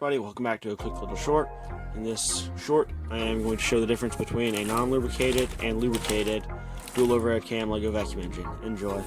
everybody, welcome back to a quick little short. In this short, I am going to show the difference between a non-lubricated and lubricated dual overhead cam Lego vacuum engine. Enjoy.